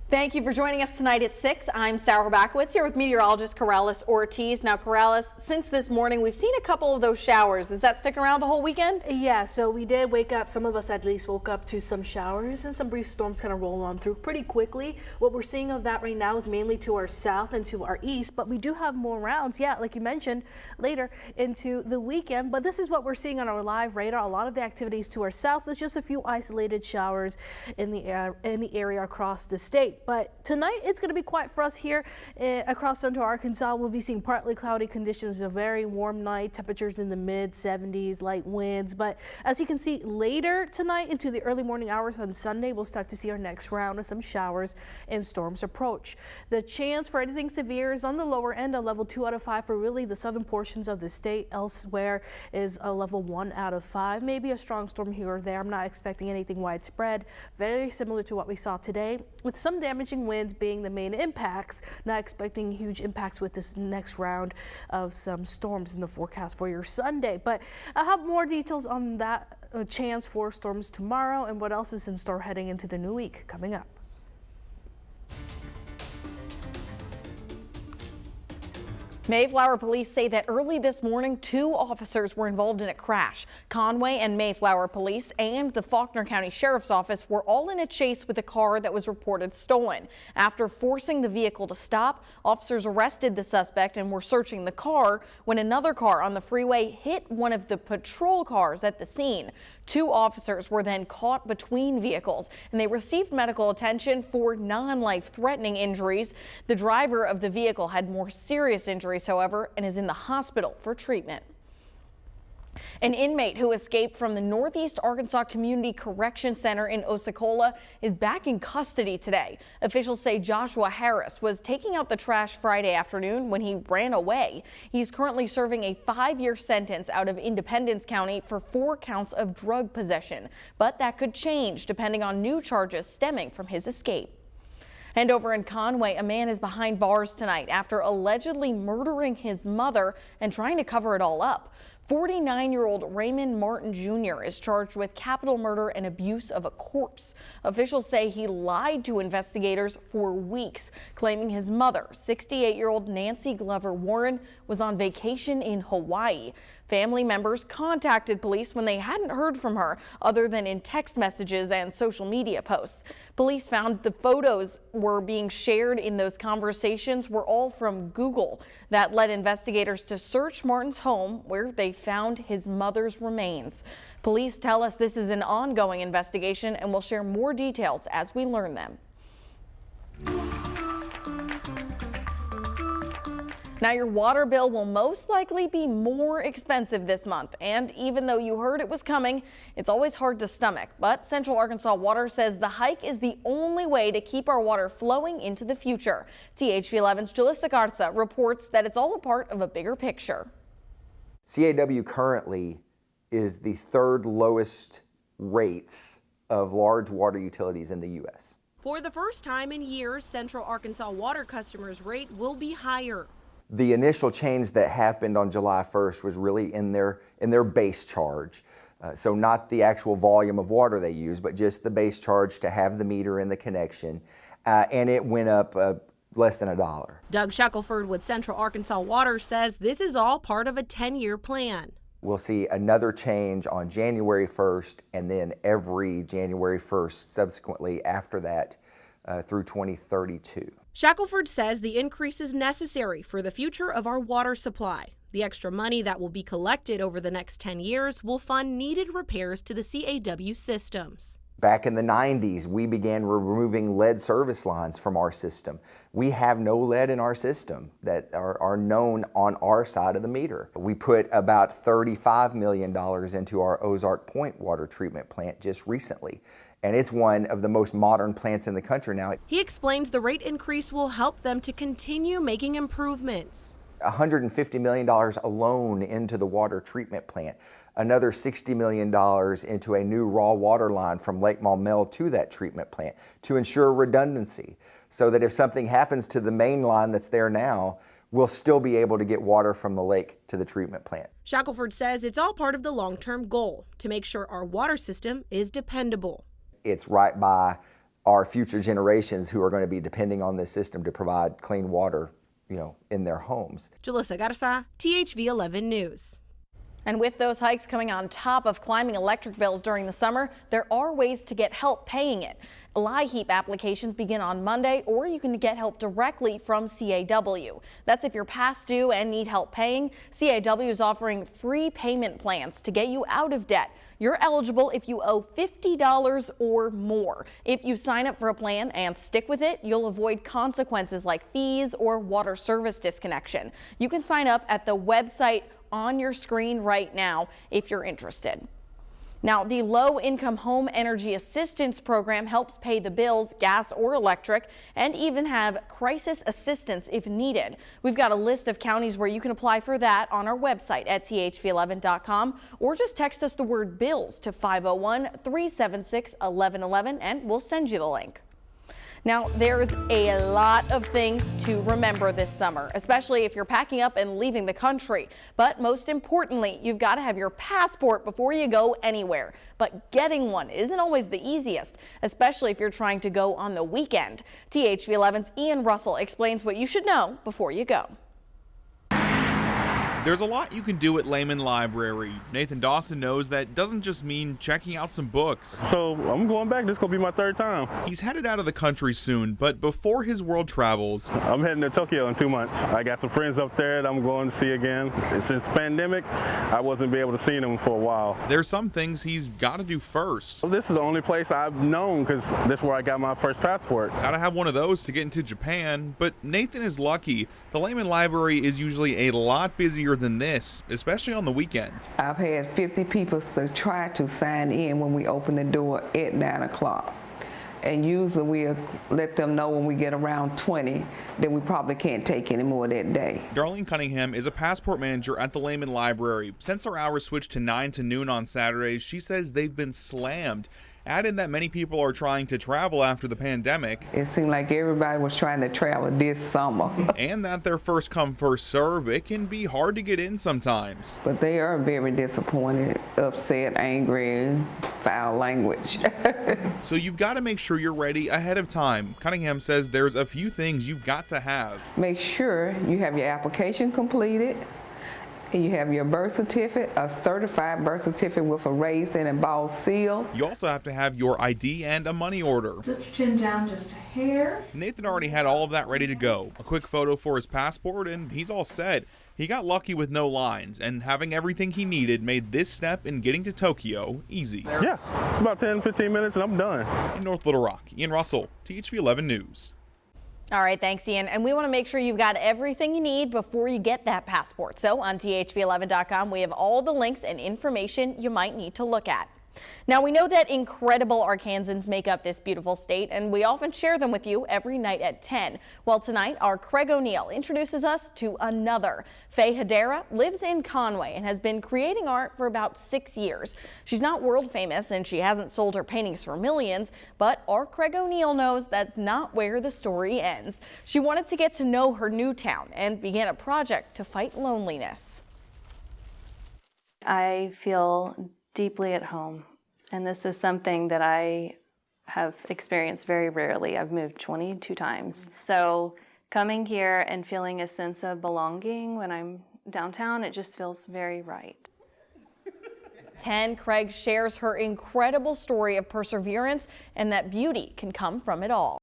Thank you for joining us tonight at 6. I'm Sarah Horbacewicz here with meteorologist Corrales Ortiz. Now, Corrales, since this morning, we've seen a couple of those showers. Is that sticking around the whole weekend? Yeah, so we did wake up. Some of us at least woke up to some showers and some brief storms kind of roll on through pretty quickly. What we're seeing of that right now is mainly to our south and to our east, but we do have more rounds, yeah, like you mentioned, later into the weekend. But this is what we're seeing on our live radar. A lot of the activities to our south with just a few isolated showers in the area across the state. But tonight it's going to be quiet for us here across central Arkansas. We'll be seeing partly cloudy conditions, a very warm night, temperatures in the mid 70s, light winds. But as you can see later tonight into the early morning hours on Sunday, we'll start to see our next round of some showers and storms approach. The chance for anything severe is on the lower end, a level 2 out of 5 for really the southern portions of the state. Elsewhere is a level 1 out of 5, maybe a strong storm here or there. I'm not expecting anything widespread, very similar to what we saw today, with some damaging winds being the main impacts. Not expecting huge impacts with this next round of some storms in the forecast for your Sunday. But I'll have more details on that chance for storms tomorrow and what else is in store heading into the new week coming up. Mayflower police say that early this morning, 2 officers were involved in a crash. Conway and Mayflower police and the Faulkner County Sheriff's Office were all in a chase with a car that was reported stolen. After forcing the vehicle to stop, officers arrested the suspect and were searching the car when another car on the freeway hit one of the patrol cars at the scene. 2 officers were then caught between vehicles and they received medical attention for non-life-threatening injuries. The driver of the vehicle had more serious injuries, however, and is in the hospital for treatment. An inmate who escaped from the Northeast Arkansas Community Correction Center in Osceola is back in custody today. Officials say Joshua Harris was taking out the trash Friday afternoon when he ran away. He's currently serving a 5-year sentence out of Independence County for 4 counts of drug possession, but that could change depending on new charges stemming from his escape. And over in Conway, a man is behind bars tonight after allegedly murdering his mother and trying to cover it all up. 49-year-old Raymond Martin Jr. is charged with capital murder and abuse of a corpse. Officials say he lied to investigators for weeks, claiming his mother, 68-year-old Nancy Glover Warren, was on vacation in Hawaii. Family members contacted police when they hadn't heard from her, other than in text messages and social media posts. Police found the photos were being shared in those conversations were all from Google. That led investigators to search Martin's home, where they found his mother's remains. Police tell us this is an ongoing investigation and will share more details as we learn them. Now, your water bill will most likely be more expensive this month, and even though you heard it was coming, it's always hard to stomach. But Central Arkansas Water says the hike is the only way to keep our water flowing into the future. THV 11's Jalissa Garza reports that it's all a part of a bigger picture. CAW currently is the 3rd lowest rates of large water utilities in the U.S. For the first time in years, Central Arkansas Water customers' rate will be higher. The initial change that happened on July 1st was really in their base charge. So not the actual volume of water they use, but just the base charge to have the meter and the connection. And it went up less than $1. Doug Shackelford with Central Arkansas Water says this is all part of a 10-year plan. We'll see another change on January 1st and then every January 1st subsequently after that through 2032. Shackelford says the increase is necessary for the future of our water supply. The extra money that will be collected over the next 10 years will fund needed repairs to the CAW systems. Back in the 90s, we began removing lead service lines from our system. We have no lead in our system that are known on our side of the meter. We put about $35 million into our Ozark Point water treatment plant just recently, and it's one of the most modern plants in the country now. He explains the rate increase will help them to continue making improvements. $150 million alone into the water treatment plant, another $60 million into a new raw water line from Lake Maumelle to that treatment plant to ensure redundancy, so that if something happens to the main line that's there now, we'll still be able to get water from the lake to the treatment plant. Shackelford says it's all part of the long-term goal to make sure our water system is dependable. It's right by our future generations who are going to be depending on this system to provide clean water, in their homes. Jalissa Garza, THV 11 News. And with those hikes coming on top of climbing electric bills during the summer, there are ways to get help paying it. LIHEAP applications begin on Monday, or you can get help directly from CAW. That's if you're past due and need help paying. CAW is offering free payment plans to get you out of debt. You're eligible if you owe $50 or more. If you sign up for a plan and stick with it, you'll avoid consequences like fees or water service disconnection. You can sign up at the website on your screen right now if you're interested. Now, the Low-Income Home Energy Assistance Program helps pay the bills, gas or electric, and even have crisis assistance if needed. We've got a list of counties where you can apply for that on our website at thv11.com, or just text us the word bills to 501-376-1111 and we'll send you the link. Now, there's a lot of things to remember this summer, especially if you're packing up and leaving the country. But most importantly, you've got to have your passport before you go anywhere. But getting one isn't always the easiest, especially if you're trying to go on the weekend. THV 11's Ian Russell explains what you should know before you go. There's a lot you can do at Lehman Library. Nathan Dawson knows that doesn't just mean checking out some books. So I'm going back. This is going to be my third time. He's headed out of the country soon, but before his world travels, I'm heading to Tokyo in 2 months. I got some friends up there that I'm going to see again. Since the pandemic, I wasn't able to see them for a while. there's some things he's got to do first. This is the only place I've known because this is where I got my first passport. Gotta have one of those to get into Japan, but Nathan is lucky. The Lehman Library is usually a lot busier than this, especially on the weekend. I've had 50 people to try to sign in when we open the door at 9 o'clock. And usually we'll let them know when we get around 20 that we probably can't take any more that day. Darlene Cunningham is a passport manager at the Lehman Library. Since their hours switched to 9 to noon on Saturdays, she says they've been slammed. Add in that many people are trying to travel after the pandemic. It seemed like everybody was trying to travel this summer. And that they're first come, first serve, it can be hard to get in sometimes. But they are very disappointed, upset, angry, foul language. So you've got to make sure you're ready ahead of time. Cunningham says there's a few things you've got to have. Make sure you have your application completed, and you have your birth certificate, a certified birth certificate with a raised and embossed seal. You also have to have your ID and a money order. Put your chin down just a hair. Nathan already had all of that ready to go. A quick photo for his passport and he's all set. He got lucky with no lines, and having everything he needed made this step in getting to Tokyo easy. Yeah, about 10-15 minutes and I'm done. In North Little Rock, Ian Russell, THV 11 News. All right, thanks, Ian. And we want to make sure you've got everything you need before you get that passport. So on thv11.com, we have all the links and information you might need to look at. Now, we know that incredible Arkansans make up this beautiful state, and we often share them with you every night at 10. Well, tonight, our Craig O'Neill introduces us to another. Faye Hedera lives in Conway and has been creating art for about 6 years. She's not world famous and she hasn't sold her paintings for millions, but our Craig O'Neill knows that's not where the story ends. She wanted to get to know her new town and began a project to fight loneliness. I feel deeply at home, and this is something that I have experienced very rarely. I've moved 22 times. So coming here and feeling a sense of belonging when I'm downtown, it just feels very right. 10, Craig shares her incredible story of perseverance and that beauty can come from it all.